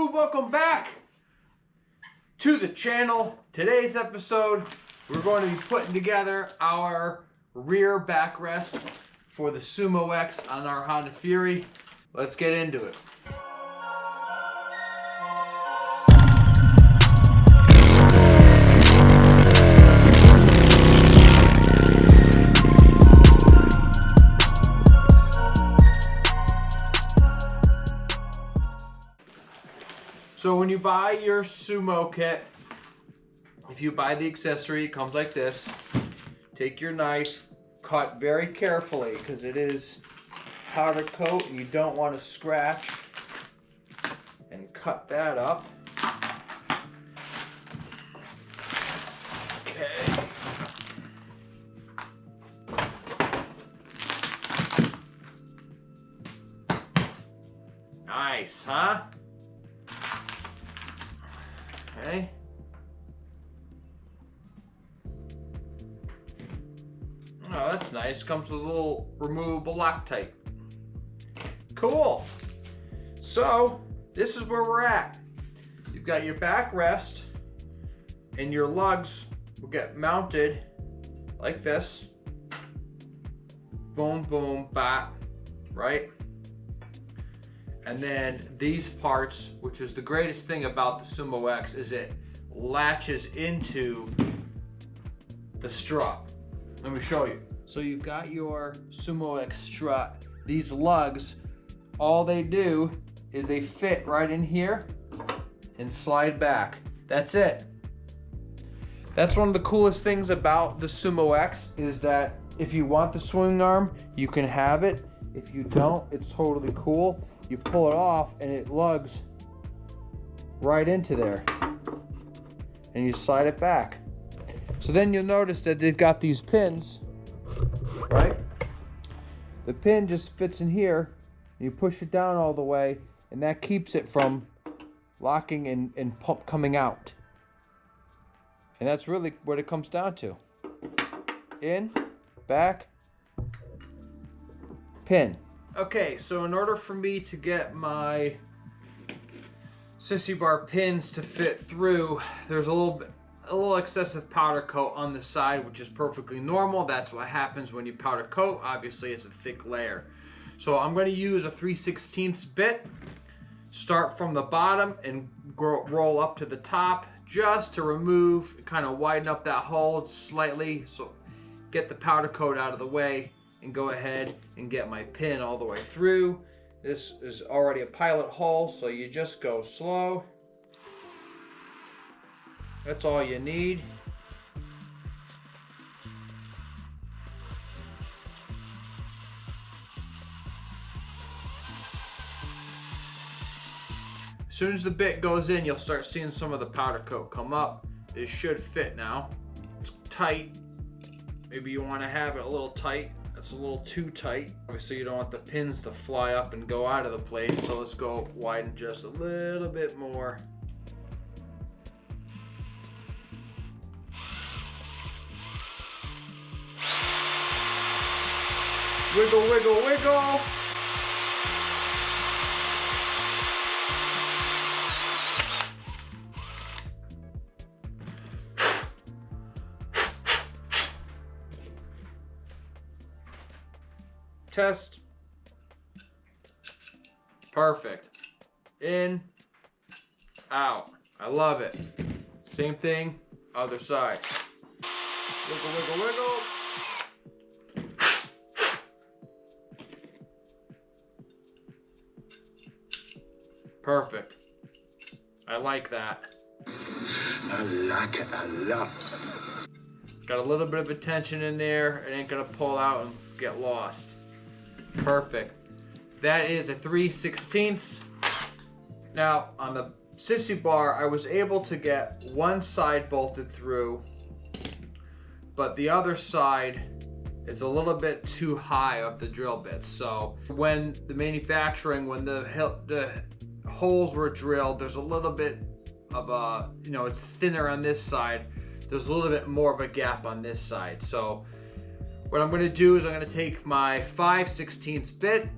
YouTube, welcome back to the channel. Today's episode, we're going to be putting together our rear backrest for the Sumo X on our Honda Fury. Let's get into it. So when you buy your Sumo kit, if you buy the accessory, it comes like this. Take your knife, cut very carefully because it is powder coat and you don't want to scratch, and cut that up. Okay. Nice, huh? Okay. Oh, that's nice. Comes with a little removable Loctite. Cool. So, this is where we're at. You've got your backrest, and your lugs will get mounted like this. Boom, boom, bat, right? And then these parts, which is the greatest thing about the Sumo X, is it latches into the strut. Let me show you. So you've got your Sumo X strut. These lugs, all they do is they fit right in here and slide back. That's it. That's one of the coolest things about the Sumo X, is that if you want the swing arm, you can have it. If you don't, it's totally cool. You pull it off and it lugs right into there and you slide it back. So then you'll notice that they've got these pins, right? The pin just fits in here and you push it down all the way, and that keeps it from locking and pump coming out. And that's really what it comes down to. In, back, pin. Okay, so in order for me to get my sissy bar pins to fit through, there's a little excessive powder coat on the side, which is perfectly normal. That's what happens when you powder coat. Obviously, it's a thick layer. So I'm going to use a 3/16 bit, start from the bottom and roll up to the top just to remove, kind of widen up that hole slightly, so get the powder coat out of the way, and go ahead and get my pin all the way through. This is already a pilot hole, so you just go slow. That's all you need. As soon as the bit goes in, you'll start seeing some of the powder coat come up. It should fit now. It's tight. Maybe you want to have it a little tight. That's a little too tight. Obviously, you don't want the pins to fly up and go out of the place, so let's go widen just a little bit more. Wiggle, wiggle, wiggle. Test. Perfect. In, out. I love it. Same thing, other side. Wiggle, wiggle, wiggle. Perfect. I like that. I like it a lot. Got a little bit of a tension in there. It ain't gonna pull out and get lost. Perfect. That is a 3/16. Now on the sissy bar, I was able to get one side bolted through, but the other side is a little bit too high of the drill bits. So when the holes were drilled, there's a little bit of a, it's thinner on this side. There's a little bit more of a gap on this side. So what I'm going to do is I'm going to take my 5/16 bit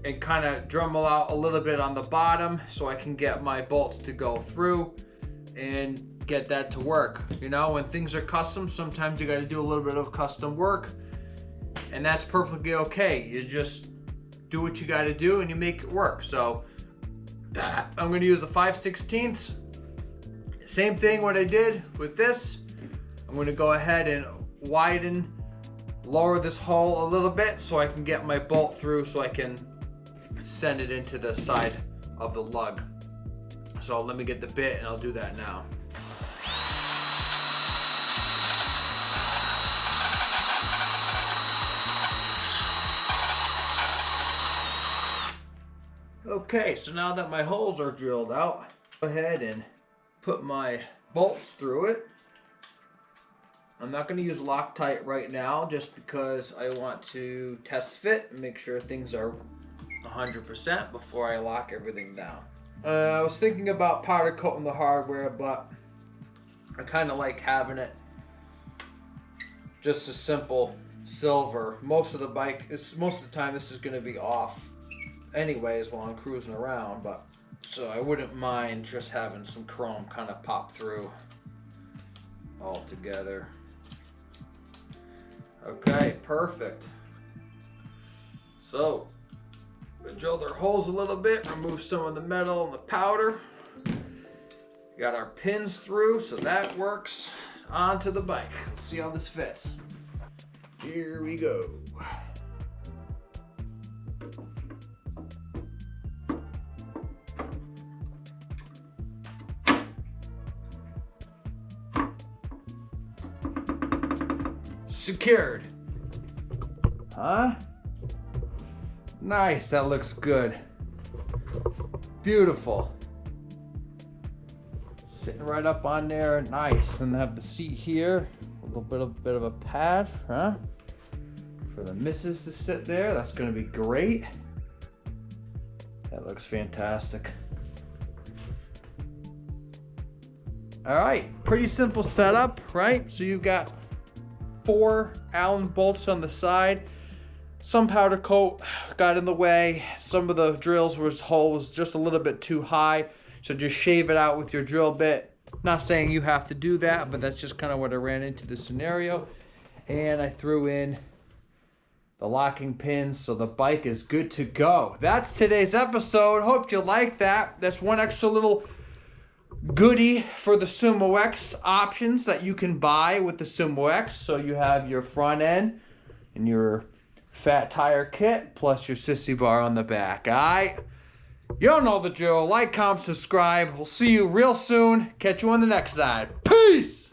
and kind of Dremel out a little bit on the bottom so I can get my bolts to go through and get that to work. You know, when things are custom, sometimes you got to do a little bit of custom work, and that's perfectly okay. You just do what you got to do and you make it work. So I'm going to use a 5/16. Same thing what I did with this. I'm going to go ahead and lower this hole a little bit so I can get my bolt through so I can send it into the side of the lug. So let me get the bit and I'll do that now. Okay, so now that my holes are drilled out, go ahead and put my bolts through it. I'm not going to use Loctite right now just because I want to test fit and make sure things are 100% before I lock everything down. I was thinking about powder coating the hardware, but I kind of like having it just a simple silver. Most of the time this is going to be off anyways while I'm cruising around, but so I wouldn't mind just having some chrome kind of pop through all together. Okay, perfect. So we drill their holes a little bit, remove some of the metal and the powder. Got our pins through, so that works. Onto the bike. Let's see how this fits. Here we go. Secured. Huh? Nice, that looks good. Beautiful. Sitting right up on there, nice. And have the seat here, a little bit of a pad, huh? For the missus to sit there, that's gonna be great. That looks fantastic. All right, pretty simple setup, right? So you've got 4 Allen bolts on the side. Some powder coat got in the way. Some of the drills hole was just a little bit too high. So just shave it out with your drill bit. Not saying you have to do that, but that's just kind of what I ran into the scenario. And I threw in the locking pins, so the bike is good to go. That's today's episode. Hope you like that. That's one extra little goodie for the Sumo X options that you can buy with the Sumo X. So you have your front end and your fat tire kit plus your sissy bar on the back. All right, you don't know the drill. Like, comment, subscribe. We'll see you real soon. Catch you on the next side. Peace.